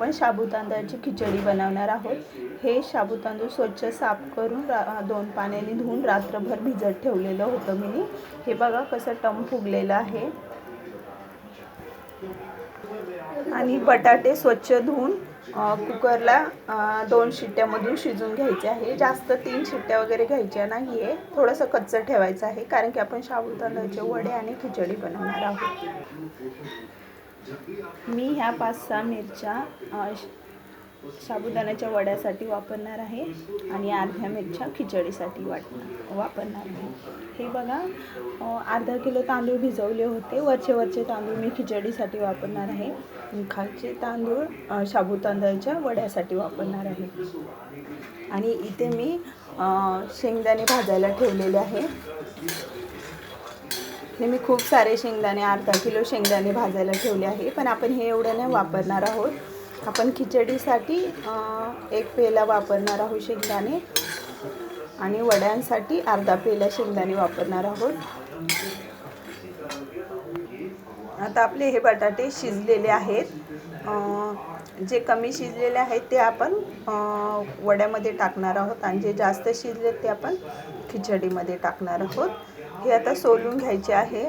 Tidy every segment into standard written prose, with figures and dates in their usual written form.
आपण शाबू तांदळाची खिचडी बनवणार आहोत। हे शाबू तांदूळ स्वच्छ साफ करून 2 पाण्याने धुवून रात्रभर भिजत ठेवलेलं होतं मी। हे बघा कसं टम फुगलेलं आहे। आणि बटाटे स्वच्छ धुवून कुकरला 2 शिट्ट्यामधून शिजवून घ्यायचे आहे। जास्त 3 शिट्ट्या वगैरे घ्यायच्या नाही आहे, थोडंसं कच्चं ठेवायचं आहे, कारण की आपण शाबू तांदळाचे वडे आणि खिचडी बनवणार आहोत। मी ह्या 5-6 मिरच्या साबुदाण्याच्या वड्यासाठी वापरणार आहे आणि अर्ध्या मिरच्या खिचडीसाठी वापरणार आहे। हे बघा, अर्धा किलो तांदूळ भिजवले होते। वरचे तांदूळ मी खिचडीसाठी वापरणार आहे आणि खालचे तांदूळ शाबू तांदळाच्या वड्यासाठी वापरणार आहे। आणि इथे मी शेंगदाणे भाजायला ठेवलेले आहे। हे मी खूप सारे शेंगदाणे, अर्धा किलो शेंगदाणे भाजायला ठेवले आहे, पण आपण हे एवढं नाही वापरणार आहोत। आपण खिचडीसाठी 1 पेला वापरणार आहोत शेंगदाणे आणि वड्यांसाठी अर्धा पेला शेंगदाणे वापरणार आहोत। आता आपले हे बटाटे शिजलेले आहेत। जे कमी शिजलेले आहेत ते आपण वड्यामध्ये टाकणार आहोत आणि जे जास्त शिजले ते आपण खिचडीमध्ये टाकणार आहोत। हे आता सोलून घ्यायचे आहे।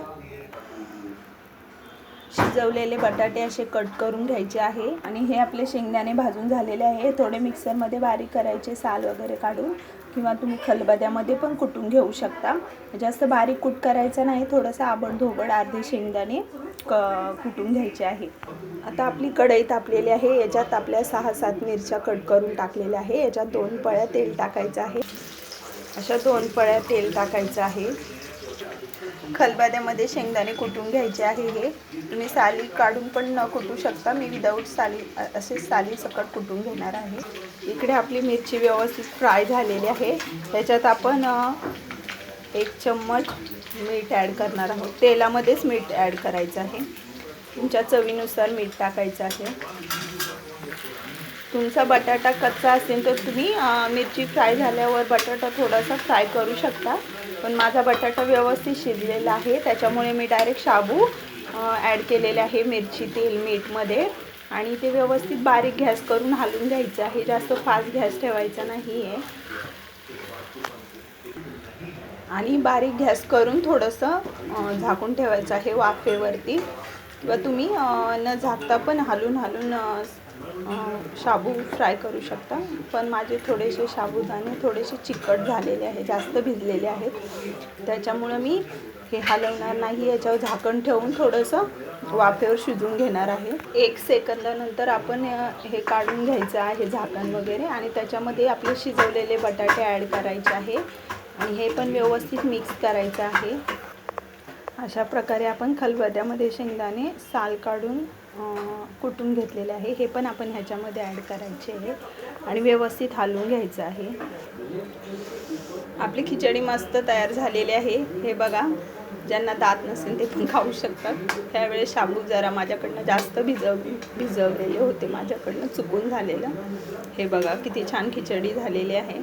शिजवलेले बटाटे असे कट करून घ्यायचे आहे आणि हे आपले शेंगदाणे भाजून झालेले आहे। थोडे मिक्सरमध्ये बारीक करायचे, साल वगैरे काढून, किंवा तुम्ही खलबत्त्यामध्ये पण कुटून घेऊ शकता। जास्त बारीक कूट करायचं नाही, थोडंसं आबडधोबड अर्धे शेंगदाणे कुटून घ्यायचे आहे। आता आपली कढई तापलेली आहे। याच्यात आपल्या 6-7 मिरच्या कट करून टाकलेल्या आहे। याच्यात 2 पळ्या तेल टाकायचं आहे। अशा 2 पळ्या तेल टाकायचं आहे। खलबत्त्यामध्ये शेंगदाणे कुटून घ्यायचे आहे। हे तुम्ही साली काढून पण न कुटू शकता, मी विदाऊट साली असे साली सकट कुटून घेणार आहे। इकडे आपली मिरची व्यवस्थित फ्राय झालेली आहे। त्याच्यात आपण 1 चम्मच मीठ ॲड करणार आहोत। तेलामध्येच मीठ ॲड करायचं आहे। तुमच्या चवीनुसार मीठ टाकायचं आहे। तुमचा बटाटा कच्चा असेल तर तुम्ही मिरची फ्राय झाल्यावर बटाटा थोडासा फ्राय करू शकता, पण माझा बटाटा व्यवस्थित शिजलेला आहे, त्याच्यामुळे मी डायरेक्ट शाबू ॲड केलेले आहे मिरची, तेल, मीठमध्ये, आणि ते व्यवस्थित बारीक गॅस करून हलवून घ्यायचं आहे। जास्त फास्ट गॅस ठेवायचा नाही आहे आणि बारीक गॅस करून थोडंसं झाकून ठेवायचं आहे वाफेवरती, किंवा तुम्ही न झाकता पण हलवून शाबू फ्राय करू शकता। पण माझे थोडेसे साबुदाणे थोडेसे चिकट झालेले आहे, जास्त भिजलेले आहेत, त्याच्यामुळं मी हे हलवणार नाही। याच्यावर झाकण ठेवून थोडंसं वाफेवर शिजवून घेणार आहे। 1 सेकंदानंतर आपण हे काढून घ्यायचं आहे झाकण वगैरे, आणि त्याच्यामध्ये आपले शिजवलेले बटाटे ॲड करायचे आहे आणि हे पण व्यवस्थित मिक्स करायचं आहे। अशा प्रकारे आपण खलबत्त्यामध्ये शेंगदाणे साल काढून कुटून घेतलेले आहे, हे पण आपण ह्याच्यामध्ये ॲड करायचे आहे आणि व्यवस्थित हलवून घ्यायचं आहे। आपली खिचडी मस्त तयार झालेली आहे। हे बघा, ज्यांना दात नसेल ते पण खाऊ शकतात। त्यावेळेस शाबू जरा माझ्याकडनं जास्त भिजवलेले होते, माझ्याकडनं चुकून झालेलं। हे बघा किती छान खिचडी झालेली आहे।